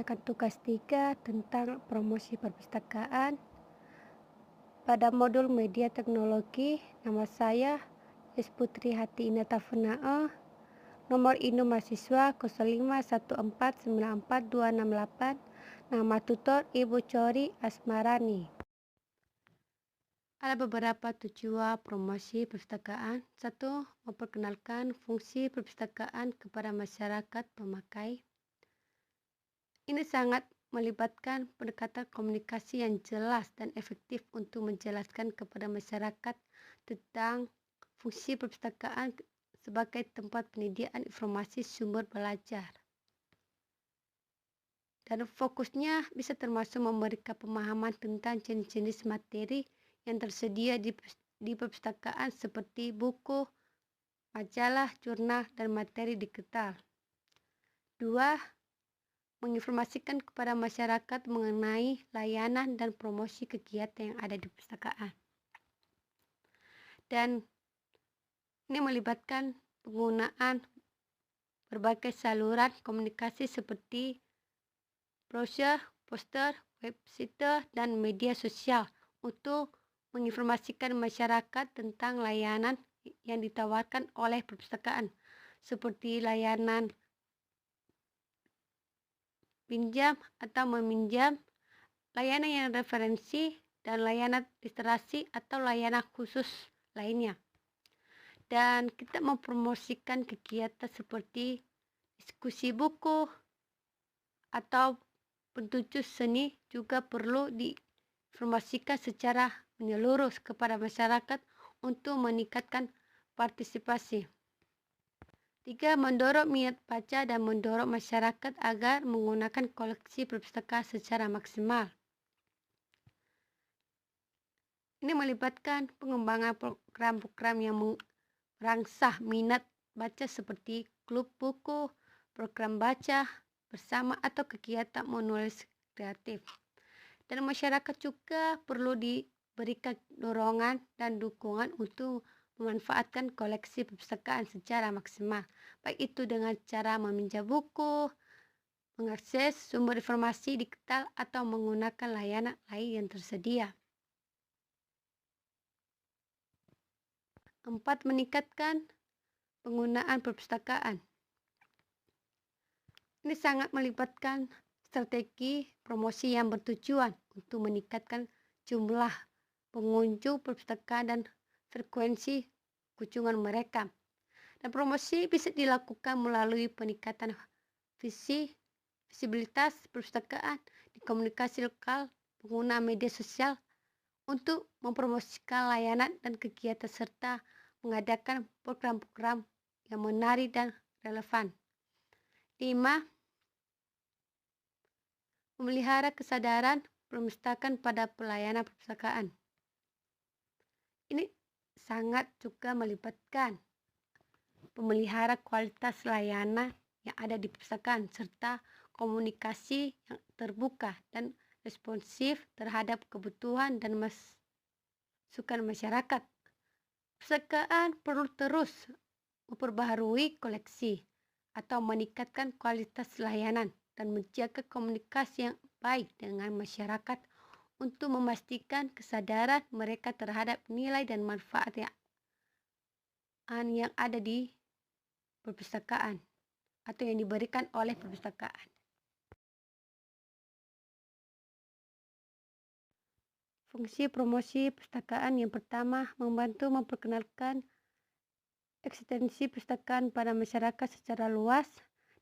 Akan tugas 3 tentang promosi perpustakaan. Pada modul media teknologi, nama saya Yes Putri Hati Inata Funaa, nomor induk mahasiswa 0514942668, nama tutor Ibu Cori Asmarani. Ada beberapa tujuan promosi perpustakaan. 1. Memperkenalkan fungsi perpustakaan kepada masyarakat pemakai. Ini sangat melibatkan pendekatan komunikasi yang jelas dan efektif untuk menjelaskan kepada masyarakat tentang fungsi perpustakaan sebagai tempat penyediaan informasi sumber belajar. Dan fokusnya bisa termasuk memberikan pemahaman tentang jenis-jenis materi yang tersedia di perpustakaan seperti buku, majalah, jurnal, dan materi digital. 2. Menginformasikan kepada masyarakat mengenai layanan dan promosi kegiatan yang ada di perpustakaan. Dan ini melibatkan penggunaan berbagai saluran komunikasi seperti brosur, poster, website, dan media sosial untuk menginformasikan masyarakat tentang layanan yang ditawarkan oleh perpustakaan seperti layanan pinjam atau meminjam, layanan yang referensi, dan layanan literasi atau layanan khusus lainnya. Dan kita mempromosikan kegiatan seperti diskusi buku atau pentunjuk seni juga perlu diinformasikan secara menyeluruh kepada masyarakat untuk meningkatkan partisipasi. 3. Mendorong minat baca dan mendorong masyarakat agar menggunakan koleksi perpustakaan secara maksimal. Ini melibatkan pengembangan program-program yang merangsang minat baca seperti klub buku, program baca bersama atau kegiatan menulis kreatif. Dan masyarakat juga perlu diberikan dorongan dan dukungan untuk memanfaatkan koleksi perpustakaan secara maksimal, baik itu dengan cara meminjam buku, mengakses sumber informasi digital, atau menggunakan layanan lain yang tersedia. 4. Meningkatkan penggunaan perpustakaan. Ini sangat melibatkan strategi promosi yang bertujuan untuk meningkatkan jumlah pengunjung perpustakaan dan frekuensi kunjungan mereka. Dan promosi bisa dilakukan melalui peningkatan visibilitas perpustakaan di komunikasi lokal, penggunaan media sosial untuk mempromosikan layanan dan kegiatan serta mengadakan program-program yang menarik dan relevan. 5. Memelihara kesadaran perpustakaan pada pelayanan perpustakaan. Ini sangat juga melibatkan pemelihara kualitas layanan yang ada di perpustakaan serta komunikasi yang terbuka dan responsif terhadap kebutuhan dan masukan masyarakat. Perpustakaan perlu terus memperbaharui koleksi atau meningkatkan kualitas layanan dan menjaga komunikasi yang baik dengan masyarakat untuk memastikan kesadaran mereka terhadap nilai dan manfaat yang ada di perpustakaan atau yang diberikan oleh perpustakaan. Fungsi promosi perpustakaan yang pertama, membantu memperkenalkan eksistensi perpustakaan pada masyarakat secara luas.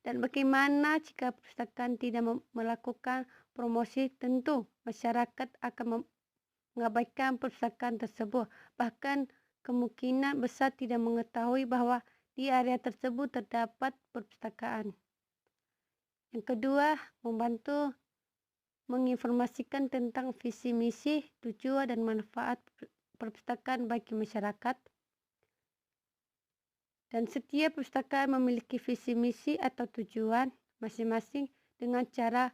Dan bagaimana jika perpustakaan tidak melakukan promosi, tentu masyarakat akan mengabaikan perpustakaan tersebut. Bahkan kemungkinan besar tidak mengetahui bahwa di area tersebut terdapat perpustakaan. Yang kedua, membantu menginformasikan tentang visi misi, tujuan, dan manfaat perpustakaan bagi masyarakat. Dan setiap perpustakaan memiliki visi misi atau tujuan masing-masing. Dengan cara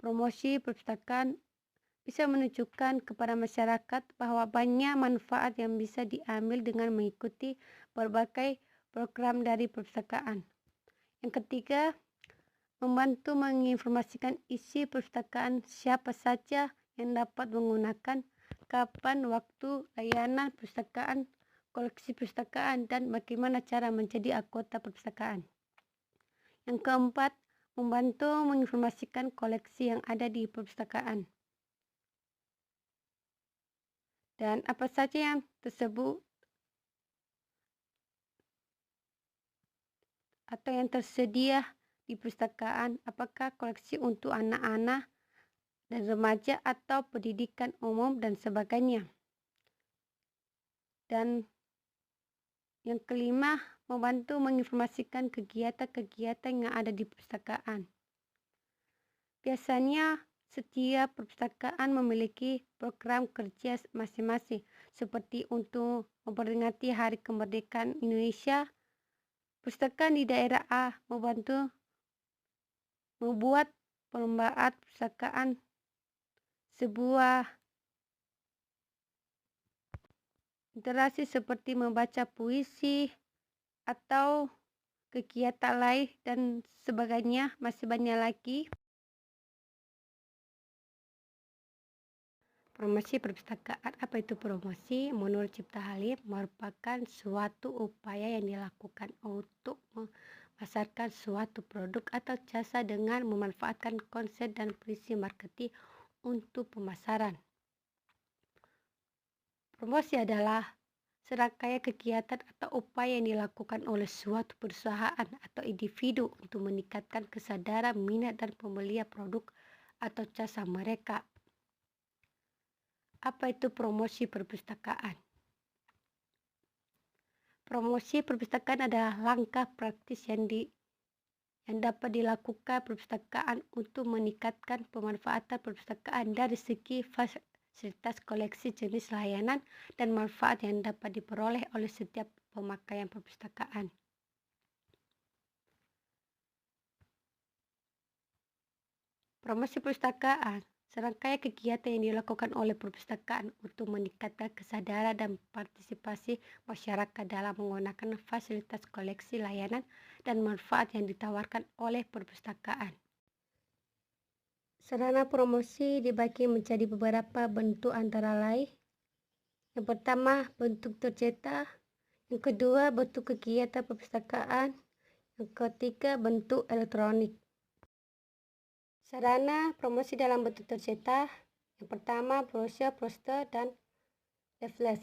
promosi perpustakaan bisa menunjukkan kepada masyarakat bahwa banyak manfaat yang bisa diambil dengan mengikuti berbagai program dari perpustakaan. Yang ketiga, membantu menginformasikan isi perpustakaan, siapa saja yang dapat menggunakan, kapan, waktu, layanan perpustakaan, koleksi perpustakaan, dan bagaimana cara menjadi anggota perpustakaan. Yang keempat, membantu menginformasikan koleksi yang ada di perpustakaan. Dan apa saja yang tersebut atau yang tersedia di perpustakaan, apakah koleksi untuk anak-anak dan remaja atau pendidikan umum dan sebagainya. Dan yang kelima, membantu menginformasikan kegiatan-kegiatan yang ada di perpustakaan. Biasanya setiap perpustakaan memiliki program kerja masing-masing, seperti untuk memperingati Hari Kemerdekaan Indonesia. Perpustakaan di daerah A membantu membuat perlombaan perpustakaan, sebuah interaksi seperti membaca puisi atau kegiatan lain dan sebagainya. Masih banyak lagi. Promosi perpustakaan. Apa itu promosi? Menurut Cipta Halil, merupakan suatu upaya yang dilakukan untuk memasarkan suatu produk atau jasa dengan memanfaatkan konsep dan prinsip marketing untuk pemasaran. Promosi adalah serangkaian kegiatan atau upaya yang dilakukan oleh suatu perusahaan atau individu untuk meningkatkan kesadaran, minat, dan pembelian produk atau jasa mereka. Apa itu promosi perpustakaan? Promosi perpustakaan adalah langkah praktis yang dapat dilakukan perpustakaan untuk meningkatkan pemanfaatan perpustakaan dari segi fasilitas, koleksi, jenis layanan, dan manfaat yang dapat diperoleh oleh setiap pemakaian perpustakaan. Promosi perpustakaan serangkaian kegiatan yang dilakukan oleh perpustakaan untuk meningkatkan kesadaran dan partisipasi masyarakat dalam menggunakan fasilitas, koleksi, layanan, dan manfaat yang ditawarkan oleh perpustakaan. Sarana promosi dibagi menjadi beberapa bentuk antara lain. Yang pertama, bentuk tercetak. Yang kedua, bentuk kegiatan perpustakaan. Yang ketiga, bentuk elektronik. Sarana promosi dalam bentuk tercetak. Yang pertama, brosur, poster, dan leaflet.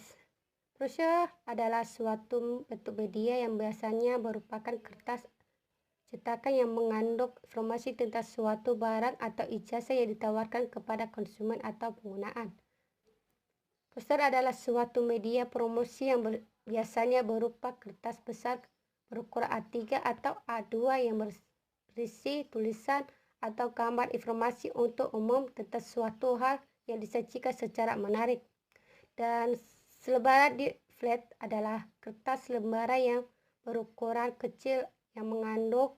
Brosur adalah suatu bentuk media yang biasanya merupakan kertas cetakan yang mengandung informasi tentang suatu barang atau ijazah yang ditawarkan kepada konsumen atau penggunaan. Poster adalah suatu media promosi yang biasanya berupa kertas besar berukuran A3 atau A2 yang berisi tulisan atau gambar informasi untuk umum tentang suatu hal yang disajikan secara menarik. Dan selebaran leaflet adalah kertas lembaran yang berukuran kecil yang mengandung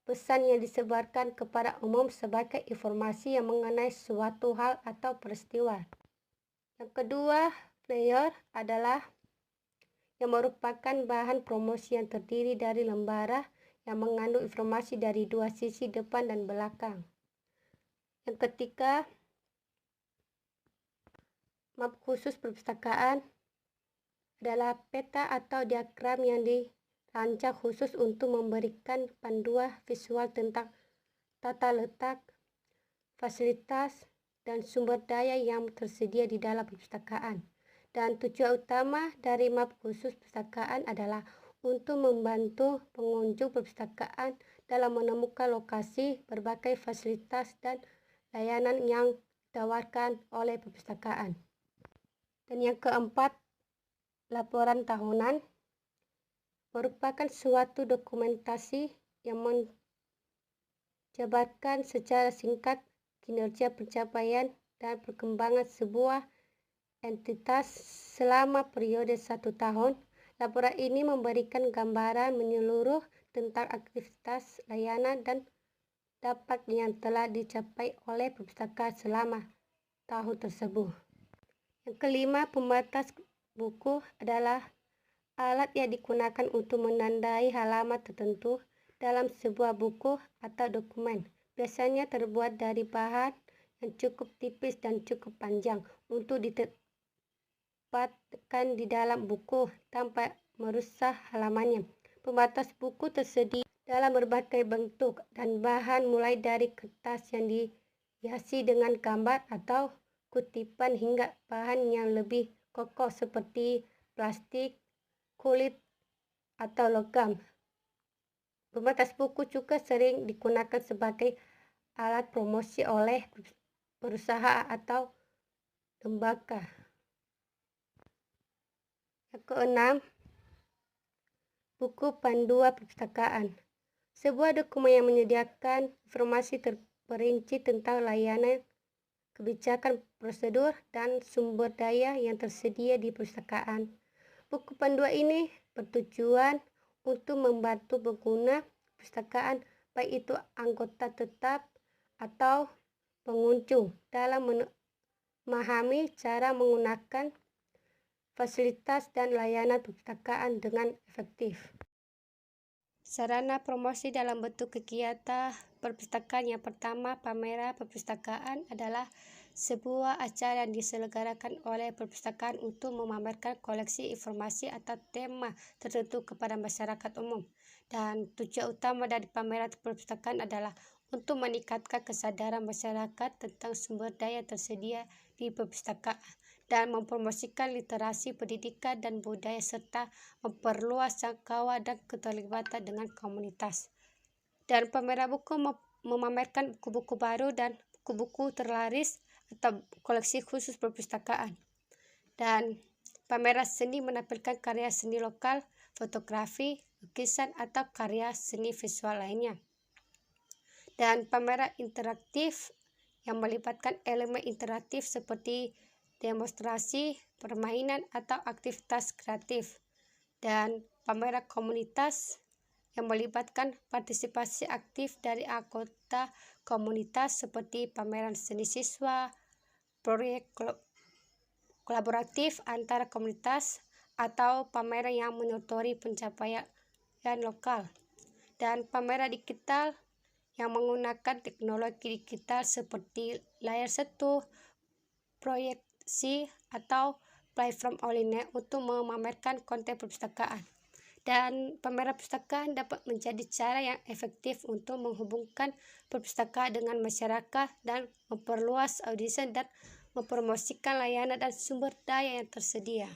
pesan yang disebarkan kepada umum sebagai informasi yang mengenai suatu hal atau peristiwa. Yang kedua, flyer adalah yang merupakan bahan promosi yang terdiri dari lembaran yang mengandung informasi dari dua sisi, depan dan belakang. Yang ketiga, map khusus perpustakaan adalah peta atau diagram yang dirancang khusus untuk memberikan panduan visual tentang tata letak, fasilitas, dan sumber daya yang tersedia di dalam perpustakaan. Dan tujuan utama dari map khusus perpustakaan adalah untuk membantu pengunjung perpustakaan dalam menemukan lokasi, berbagai fasilitas, dan layanan yang ditawarkan oleh perpustakaan. Dan yang keempat, laporan tahunan merupakan suatu dokumentasi yang menjabarkan secara singkat kinerja, pencapaian, dan perkembangan sebuah entitas selama periode 1 tahun. Laporan ini memberikan gambaran menyeluruh tentang aktivitas, layanan, dan dampak yang telah dicapai oleh perpustakaan selama tahun tersebut. Yang kelima, pembatas buku adalah alat yang digunakan untuk menandai halaman tertentu dalam sebuah buku atau dokumen. Biasanya terbuat dari bahan yang cukup tipis dan cukup panjang untuk ditempatkan di dalam buku tanpa merusak halamannya. Pembatas buku tersedia dalam berbagai bentuk dan bahan, mulai dari kertas yang dihiasi dengan gambar atau kutipan hingga bahan yang lebih kokoh seperti plastik, kulit, atau logam. Pembatas buku juga sering digunakan sebagai alat promosi oleh perusahaan atau lembaga. Yang keenam, buku panduan perpustakaan. Sebuah dokumen yang menyediakan informasi terperinci tentang layanan, kebijakan, prosedur, dan sumber daya yang tersedia di perpustakaan. Buku panduan ini bertujuan untuk membantu pengguna perpustakaan, baik itu anggota tetap atau pengunjung, dalam memahami cara menggunakan fasilitas dan layanan perpustakaan dengan efektif. Sarana promosi dalam bentuk kegiatan perpustakaan. Yang pertama, pameran perpustakaan adalah sebuah acara yang diselenggarakan oleh perpustakaan untuk memamerkan koleksi informasi atau tema tertentu kepada masyarakat umum. Dan tujuan utama dari pameran perpustakaan adalah untuk meningkatkan kesadaran masyarakat tentang sumber daya tersedia di perpustakaan dan mempromosikan literasi, pendidikan, dan budaya, serta memperluas jangkauan dan keterlibatan dengan komunitas. Dan pameran buku memamerkan buku-buku baru dan buku-buku terlaris atau koleksi khusus perpustakaan. Dan pameran seni menampilkan karya seni lokal, fotografi, lukisan, atau karya seni visual lainnya. Dan pameran interaktif yang melibatkan elemen interaktif seperti demonstrasi, permainan, atau aktivitas kreatif. Dan pameran komunitas yang melibatkan partisipasi aktif dari anggota komunitas seperti pameran seni siswa, proyek kolaboratif antara komunitas, atau pameran yang menyodori pencapaian lokal. Dan pameran digital yang menggunakan teknologi digital seperti layar sentuh, proyeksi, atau platform online untuk memamerkan konten perpustakaan. Dan pameran perpustakaan dapat menjadi cara yang efektif untuk menghubungkan perpustakaan dengan masyarakat dan memperluas audiens dan mempromosikan layanan dan sumber daya yang tersedia.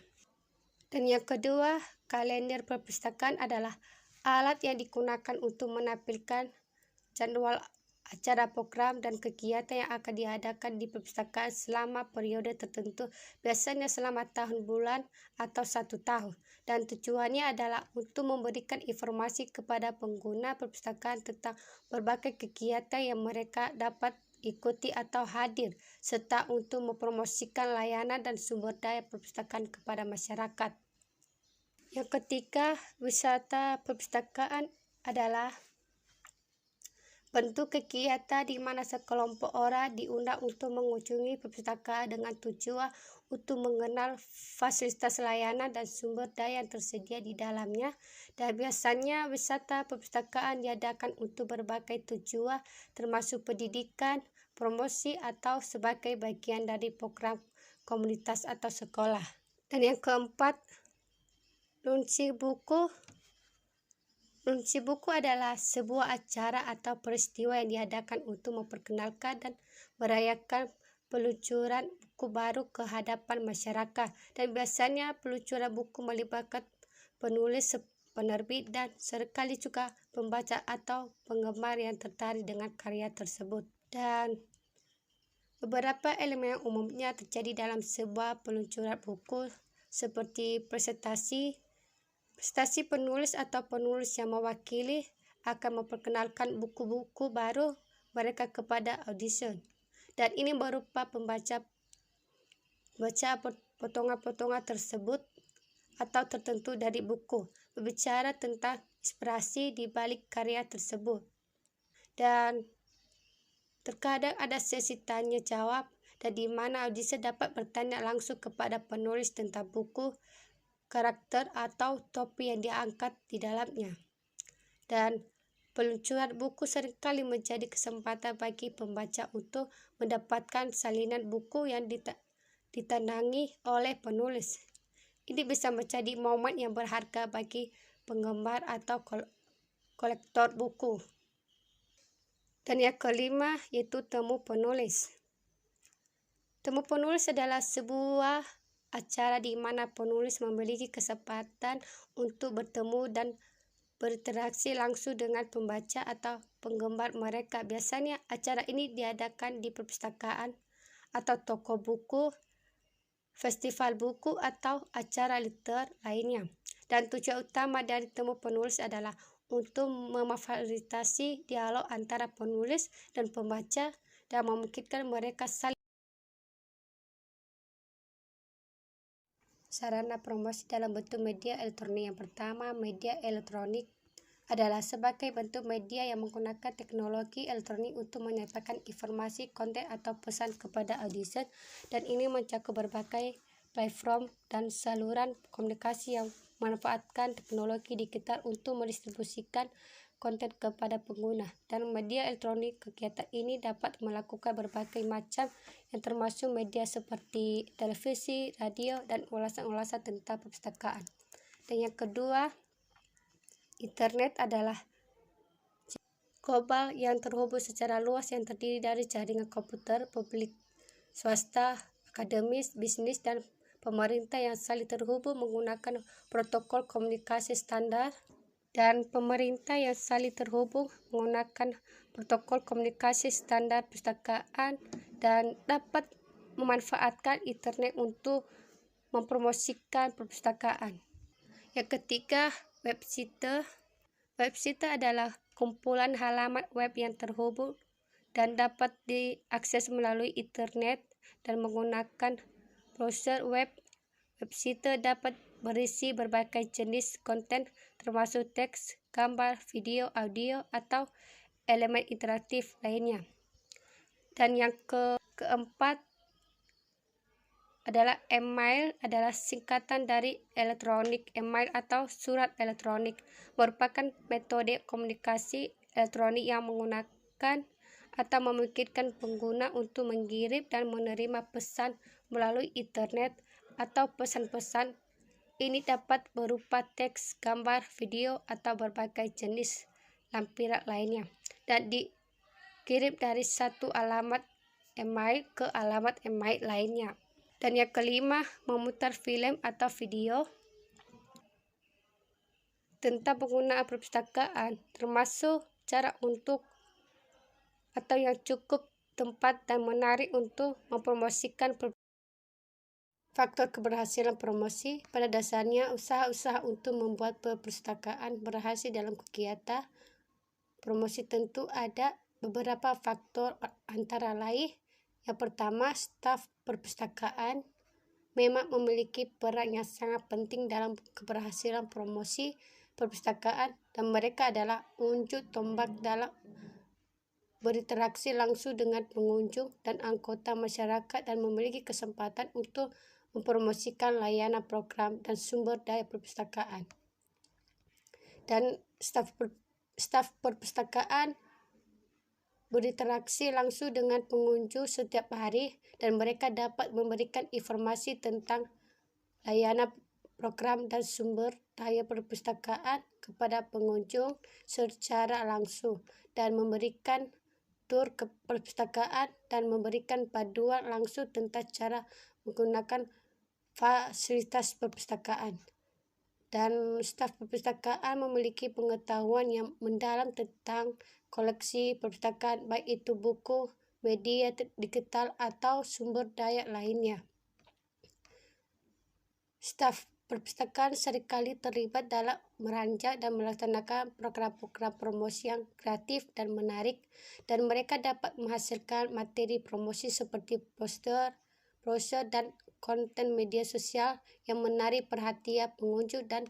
Dan yang kedua, kalender perpustakaan adalah alat yang digunakan untuk menampilkan jadwal acara, program, dan kegiatan yang akan diadakan di perpustakaan selama periode tertentu, biasanya selama tahun, bulan, atau 1 tahun. Dan tujuannya adalah untuk memberikan informasi kepada pengguna perpustakaan tentang berbagai kegiatan yang mereka dapat ikuti atau hadir, serta untuk mempromosikan layanan dan sumber daya perpustakaan kepada masyarakat. Yang ketiga, wisata perpustakaan adalah bentuk kegiatan di mana sekelompok orang diundang untuk mengunjungi perpustakaan dengan tujuan untuk mengenal fasilitas layanan dan sumber daya yang tersedia di dalamnya. Dan biasanya wisata perpustakaan diadakan untuk berbagai tujuan, termasuk pendidikan, promosi, atau sebagai bagian dari program komunitas atau sekolah. Dan yang keempat, lunci buku. Lunci buku adalah sebuah acara atau peristiwa yang diadakan untuk memperkenalkan dan merayakan peluncuran buku baru ke hadapan masyarakat. Dan biasanya peluncuran buku melibatkan penulis, penerbit, dan seringkali juga pembaca atau penggemar yang tertarik dengan karya tersebut. Dan beberapa elemen yang umumnya terjadi dalam sebuah peluncuran buku seperti presentasi penulis atau penulis yang mewakili akan memperkenalkan buku-buku baru mereka kepada audiens. Dan ini berupa baca potongan-potongan tersebut atau tertentu dari buku, berbicara tentang inspirasi di balik karya tersebut. Dan terkadang ada sesi tanya jawab, dan di mana audiens dapat bertanya langsung kepada penulis tentang buku, karakter, atau topik yang diangkat di dalamnya. Dan Peluncuran buku seringkali menjadi kesempatan bagi pembaca untuk mendapatkan salinan buku yang ditandangi oleh penulis. Ini bisa menjadi momen yang berharga bagi penggemar atau kolektor buku. Dan yang kelima yaitu temu penulis. Temu penulis adalah sebuah acara di mana penulis memiliki kesempatan untuk bertemu dan berinteraksi langsung dengan pembaca atau penggemar mereka. Biasanya acara ini diadakan di perpustakaan atau toko buku, festival buku, atau acara liter lainnya. Dan tujuan utama dari temu penulis adalah untuk memfasilitasi dialog antara penulis dan pembaca dan memungkinkan mereka saling. Sarana promosi dalam bentuk media elektronik. Yang pertama, media elektronik adalah sebagai bentuk media yang menggunakan teknologi elektronik untuk menyampaikan informasi, konten, atau pesan kepada audiens, dan ini mencakup berbagai platform dan saluran komunikasi yang memanfaatkan teknologi digital untuk mendistribusikan konten kepada pengguna. Dan media elektronik, kegiatan ini dapat melakukan berbagai macam yang termasuk media seperti televisi, radio, dan ulasan-ulasan tentang perpustakaan. Dan yang kedua, internet adalah global yang terhubung secara luas yang terdiri dari jaringan komputer, publik, swasta, akademis, bisnis, dan pemerintah yang saling terhubung menggunakan protokol komunikasi standar. Perpustakaan dan dapat memanfaatkan internet untuk mempromosikan perpustakaan. Yang ketiga, website. Website adalah kumpulan halaman web yang terhubung dan dapat diakses melalui internet dan menggunakan browser web. Website dapat berisi berbagai jenis konten termasuk teks, gambar, video, audio, atau elemen interaktif lainnya. Dan yang keempat adalah email, adalah singkatan dari elektronik. Email atau surat elektronik merupakan metode komunikasi elektronik yang menggunakan atau memungkinkan pengguna untuk mengirim dan menerima pesan melalui internet atau pesan-pesan. Ini dapat berupa teks, gambar, video, atau berbagai jenis lampiran lainnya, dan dikirim dari satu alamat email ke alamat email lainnya. Dan yang kelima, memutar film atau video tentang penggunaan perpustakaan, termasuk cara untuk atau yang cukup tempat dan menarik untuk mempromosikan perpustakaan. Faktor keberhasilan promosi. Pada dasarnya, usaha-usaha untuk membuat perpustakaan berhasil dalam kegiatan promosi tentu ada beberapa faktor, antara lain yang pertama, staf perpustakaan memang memiliki peran yang sangat penting dalam keberhasilan promosi perpustakaan, dan mereka adalah ujung tombak dalam berinteraksi langsung dengan pengunjung dan anggota masyarakat dan memiliki kesempatan untuk mempromosikan layanan, program, dan sumber daya perpustakaan. Dan staf perpustakaan berinteraksi langsung dengan pengunjung setiap hari, dan mereka dapat memberikan informasi tentang layanan, program, dan sumber daya perpustakaan kepada pengunjung secara langsung, dan memberikan tur ke perpustakaan dan memberikan panduan langsung tentang cara menggunakan fasilitas perpustakaan. Dan staf perpustakaan memiliki pengetahuan yang mendalam tentang koleksi perpustakaan, baik itu buku, media digital, atau sumber daya lainnya. Staf perpustakaan seringkali terlibat dalam merancang dan melaksanakan program-program promosi yang kreatif dan menarik, dan mereka dapat menghasilkan materi promosi seperti poster, brosur, dan konten media sosial yang menarik perhatian pengunjung dan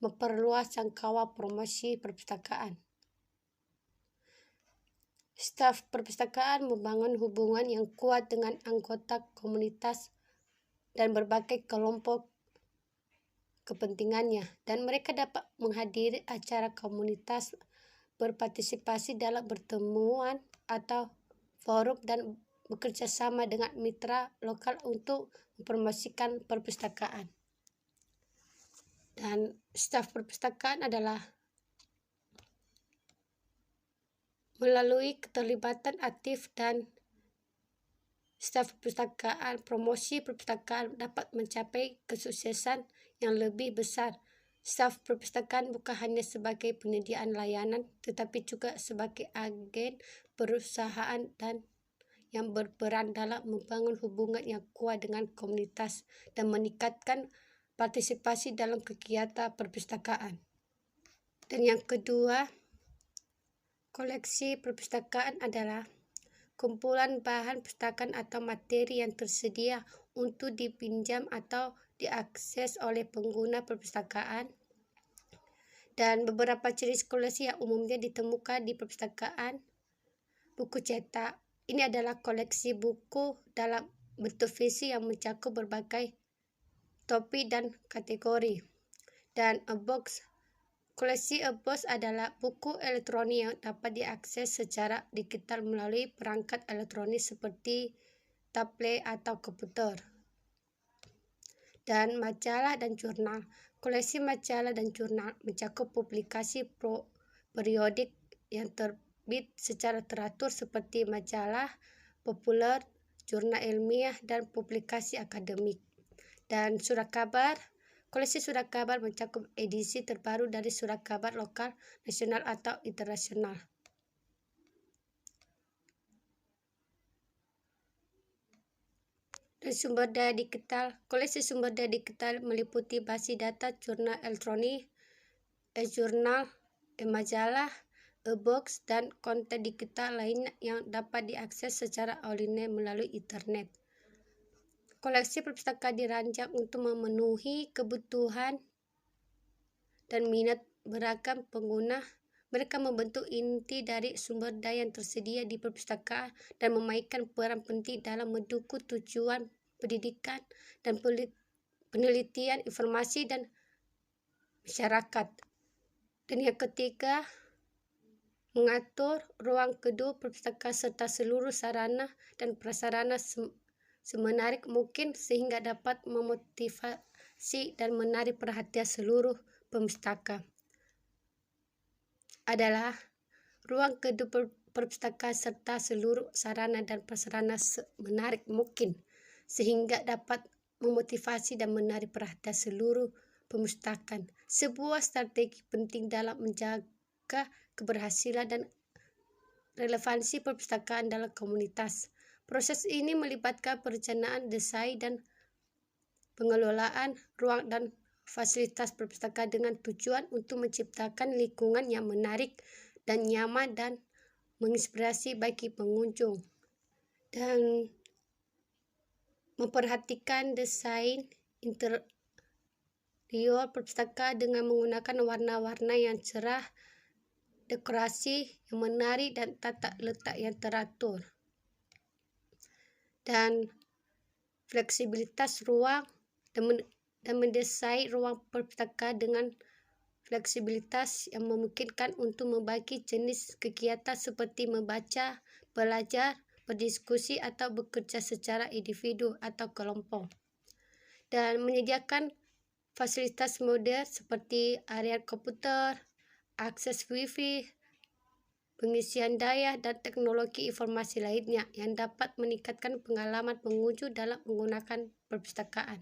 memperluas jangkauan promosi perpustakaan. Staf perpustakaan membangun hubungan yang kuat dengan anggota komunitas dan berbagai kelompok kepentingannya, dan mereka dapat menghadiri acara komunitas, berpartisipasi dalam pertemuan atau forum dan bekerja sama dengan mitra lokal untuk mempromosikan perpustakaan. Dan staf perpustakaan adalah melalui keterlibatan aktif dan staf perpustakaan, promosi perpustakaan dapat mencapai kesuksesan yang lebih besar. Staf perpustakaan bukan hanya sebagai penyediaan layanan, tetapi juga sebagai agen perusahaan dan yang berperan dalam membangun hubungan yang kuat dengan komunitas dan meningkatkan partisipasi dalam kegiatan perpustakaan. Dan yang kedua, koleksi perpustakaan adalah kumpulan bahan perpustakaan atau materi yang tersedia untuk dipinjam atau diakses oleh pengguna perpustakaan. Dan beberapa jenis koleksi yang umumnya ditemukan di perpustakaan: buku cetak. Ini adalah koleksi buku dalam bentuk visi yang mencakup berbagai topik dan kategori. Dan e-box. Koleksi e-box adalah buku elektronik yang dapat diakses secara digital melalui perangkat elektronik seperti tablet atau komputer. Dan majalah dan jurnal. Koleksi majalah dan jurnal mencakup publikasi periodik yang terbit secara teratur seperti majalah populer, jurnal ilmiah, dan publikasi akademik. Dan surat kabar. Koleksi surat kabar mencakup edisi terbaru dari surat kabar lokal, nasional, atau internasional. Dan sumber daya digital. Koleksi sumber daya digital meliputi basis data, jurnal elektronik, e-jurnal, e-majalah, e-box, dan konten digital lainnya yang dapat diakses secara online melalui internet. Koleksi perpustakaan dirancang untuk memenuhi kebutuhan dan minat beragam pengguna. Mereka membentuk inti dari sumber daya yang tersedia di perpustakaan dan memainkan peran penting dalam mendukung tujuan pendidikan dan penelitian informasi dan masyarakat. Dan yang ketiga, mengatur ruang gedung perpustakaan serta seluruh sarana dan prasarana semenarik mungkin sehingga dapat memotivasi dan menarik perhatian seluruh pemustaka. Adalah ruang gedung perpustakaan serta seluruh sarana dan prasarana semenarik mungkin sehingga dapat memotivasi dan menarik perhatian seluruh pemustakaan. Sebuah strategi penting dalam menjaga keberhasilan dan relevansi perpustakaan dalam komunitas. Proses ini melibatkan perencanaan, desain, dan pengelolaan ruang dan fasilitas perpustakaan dengan tujuan untuk menciptakan lingkungan yang menarik dan nyaman dan menginspirasi bagi pengunjung. Dan memperhatikan desain interior perpustakaan dengan menggunakan warna-warna yang cerah, dekorasi yang menarik, dan tata letak yang teratur. Dan fleksibilitas ruang dan mendesain ruang perpustakaan dengan fleksibilitas yang memungkinkan untuk membagi jenis kegiatan seperti membaca, belajar, berdiskusi, atau bekerja secara individu atau kelompok. Dan menyediakan fasilitas modern seperti area komputer, akses Wi-Fi, pengisian daya, dan teknologi informasi lainnya yang dapat meningkatkan pengalaman pengunjung dalam menggunakan perpustakaan.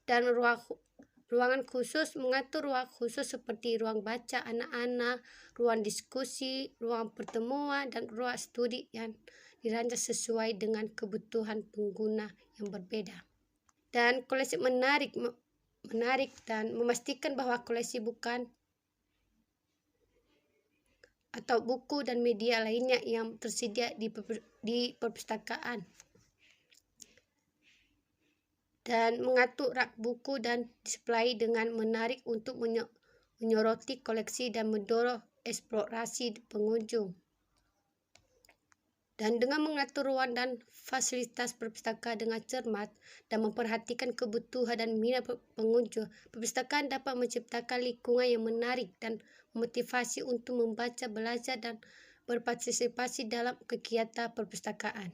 Dan ruangan khusus, mengatur ruang khusus seperti ruang baca anak-anak, ruang diskusi, ruang pertemuan, dan ruang studi yang dirancang sesuai dengan kebutuhan pengguna yang berbeda. Dan koleksi menarik dan memastikan bahwa koleksi bukan atau buku dan media lainnya yang tersedia di perpustakaan. Dan mengatur rak buku dan display dengan menarik untuk menyoroti koleksi dan mendorong eksplorasi pengunjung. Dan dengan mengatur ruang dan fasilitas perpustakaan dengan cermat dan memperhatikan kebutuhan dan minat pengunjung, perpustakaan dapat menciptakan lingkungan yang menarik dan memotivasi untuk membaca, belajar, dan berpartisipasi dalam kegiatan perpustakaan.